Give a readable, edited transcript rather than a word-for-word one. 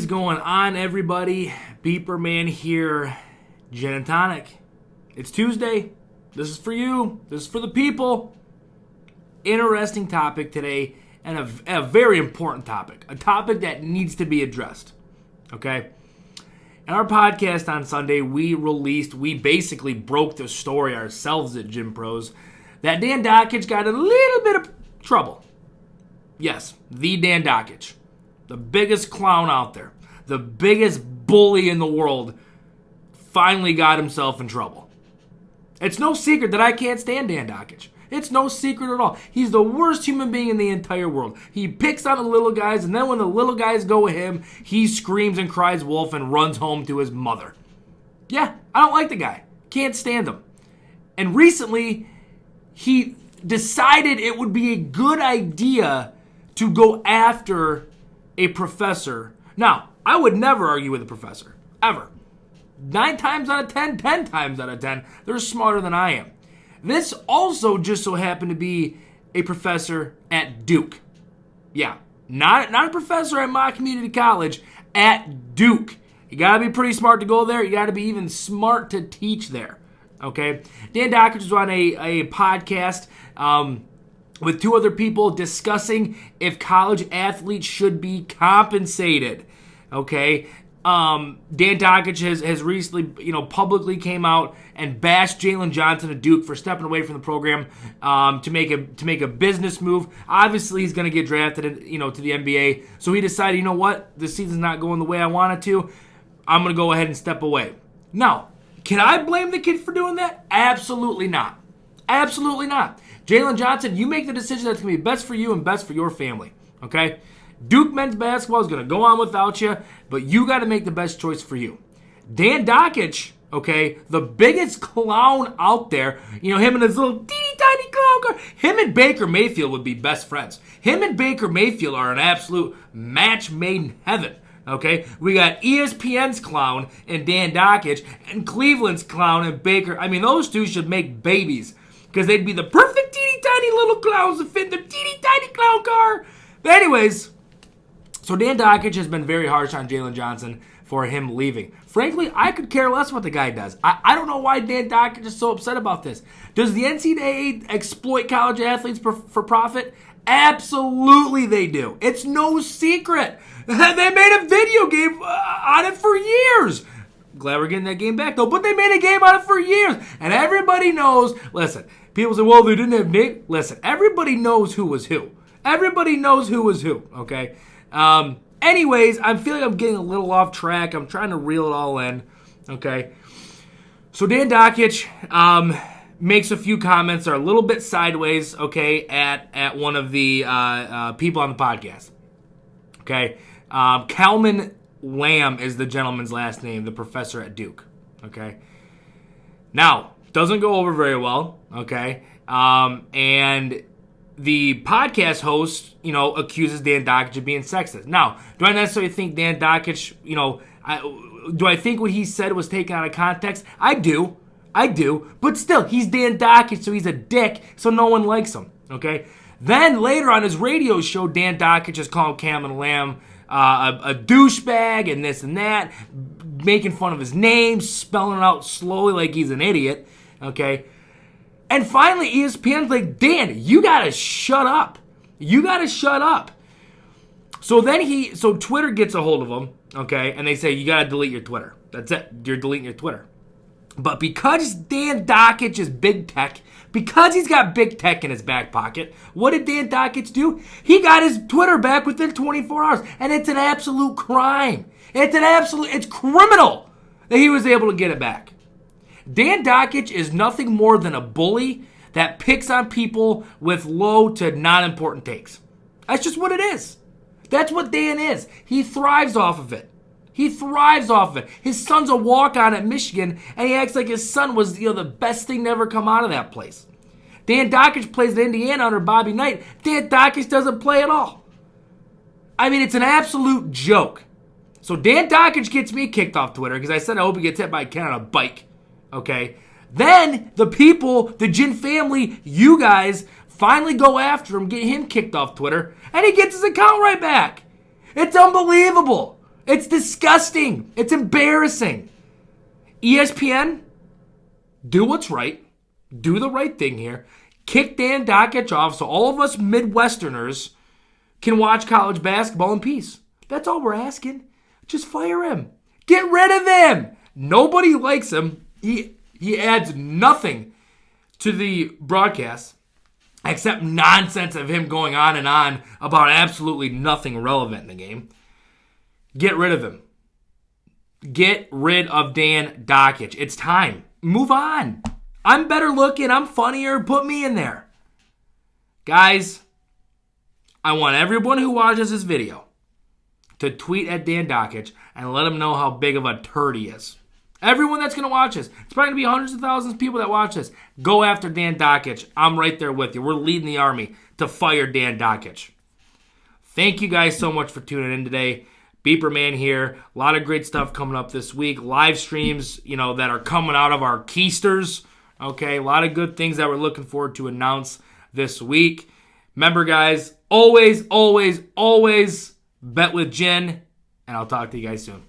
is going on, everybody? Beeperman here, Gin and Tonic. It's Tuesday. This is for you. This is for the people. Interesting topic today, and a very important topic. A topic that needs to be addressed. Okay? In our podcast on Sunday, we basically broke the story ourselves at Gym Pros that Dan Dakich got a little bit of trouble. Yes, the Dan Dakich. The biggest clown out there. The biggest bully in the world finally got himself in trouble. It's no secret that I can't stand Dan Dakich. It's no secret at all. He's the worst human being in the entire world. He picks on the little guys, and then when the little guys go at him, he screams and cries wolf and runs home to his mother. Yeah, I don't like the guy. Can't stand him. And recently, he decided it would be a good idea to go after a professor. Now, I would never argue with a professor, ever. 9 times out of 10, 10 times out of 10, they're smarter than I am. This also just so happened to be a professor at Duke. Yeah, not a professor at my community college, at Duke. You gotta be pretty smart to go there. You gotta be even smart to teach there. Okay? Dan Dakich was on a podcast with 2 other people discussing if college athletes should be compensated. Okay? Dan Dakich has recently, publicly came out and bashed Jalen Johnson of Duke for stepping away from the program to make a business move. Obviously, he's going to get drafted, to the NBA. So he decided, you know what, this season's not going the way I want it to. I'm going to go ahead and step away. Now, can I blame the kid for doing that? Absolutely not. Absolutely not. Jalen Johnson, you make the decision that's going to be best for you and best for your family. Okay? Duke men's basketball is going to go on without you, but you got to make the best choice for you. Dan Dakich, okay, the biggest clown out there, him and his little teeny tiny clown car. Him and Baker Mayfield would be best friends. Him and Baker Mayfield are an absolute match made in heaven. Okay, we got ESPN's clown and Dan Dakich, and Cleveland's clown and Baker. I mean, those 2 should make babies because they'd be the perfect teeny tiny little clowns to fit in the teeny tiny clown car. But anyways, so Dan Dakich has been very harsh on Jalen Johnson for him leaving. Frankly, I could care less what the guy does. I don't know why Dan Dakich is so upset about this. Does the NCAA exploit college athletes for profit? Absolutely they do. It's no secret. They made a video game on it for years. Glad we're getting that game back, though. But they made a game on it for years. And everybody knows. Listen, people say, well, they didn't have Nick. Listen, everybody knows who was who. Everybody knows who was who, okay? Anyways, I feel like I'm getting a little off track. I'm trying to reel it all in, okay? So Dan Dakich makes a few comments that are a little bit sideways, okay, at one of the people on the podcast, okay? Kalman Lamb is the gentleman's last name, the professor at Duke, okay? Now, doesn't go over very well, okay? And the podcast host, accuses Dan Dakich of being sexist. Now, do I necessarily think Dan Dakich, do I think what he said was taken out of context? I do. But still, he's Dan Dakich, so he's a dick, so no one likes him, okay? Then later on his radio show, Dan Dakich is calling Kalman Lamb a douchebag and this and that, making fun of his name, spelling it out slowly like he's an idiot, okay? And finally, ESPN's like, Dan, you gotta shut up. So then Twitter gets a hold of him, okay, and they say, you gotta delete your Twitter. That's it. You're deleting your Twitter. But because Dan Dakich is big tech, because he's got big tech in his back pocket, what did Dan Dakich do? He got his Twitter back within 24 hours, and it's an absolute crime. It's criminal that he was able to get it back. Dan Dakich is nothing more than a bully that picks on people with low to not important takes. That's just what it is. That's what Dan is. He thrives off of it. His son's a walk-on at Michigan, and he acts like his son was the best thing to ever come out of that place. Dan Dakich plays at Indiana under Bobby Knight. Dan Dakich doesn't play at all. I mean, it's an absolute joke. So Dan Dakich gets me kicked off Twitter because I said I hope he gets hit by a cat on a bike. Okay? Then the people, the Gin family, you guys, finally go after him, get him kicked off Twitter, and he gets his account right back. It's unbelievable. It's disgusting. It's embarrassing. ESPN, do what's right. Do the right thing here. Kick Dan Dakich off so all of us Midwesterners can watch college basketball in peace. That's all we're asking. Just fire him. Get rid of him. Nobody likes him. He adds nothing to the broadcast except nonsense of him going on and on about absolutely nothing relevant in the game. Get rid of him. Get rid of Dan Dakich. It's time. Move on. I'm better looking. I'm funnier. Put me in there. Guys, I want everyone who watches this video to tweet at Dan Dakich and let him know how big of a turd he is. Everyone that's going to watch this, it's probably going to be hundreds of thousands of people that watch this. Go after Dan Dakich. I'm right there with you. We're leading the army to fire Dan Dakich. Thank you guys so much for tuning in today. Beeperman here. A lot of great stuff coming up this week. Live streams, that are coming out of our keisters. Okay, a lot of good things that we're looking forward to announce this week. Remember, guys, always, always, always bet with Jen, and I'll talk to you guys soon.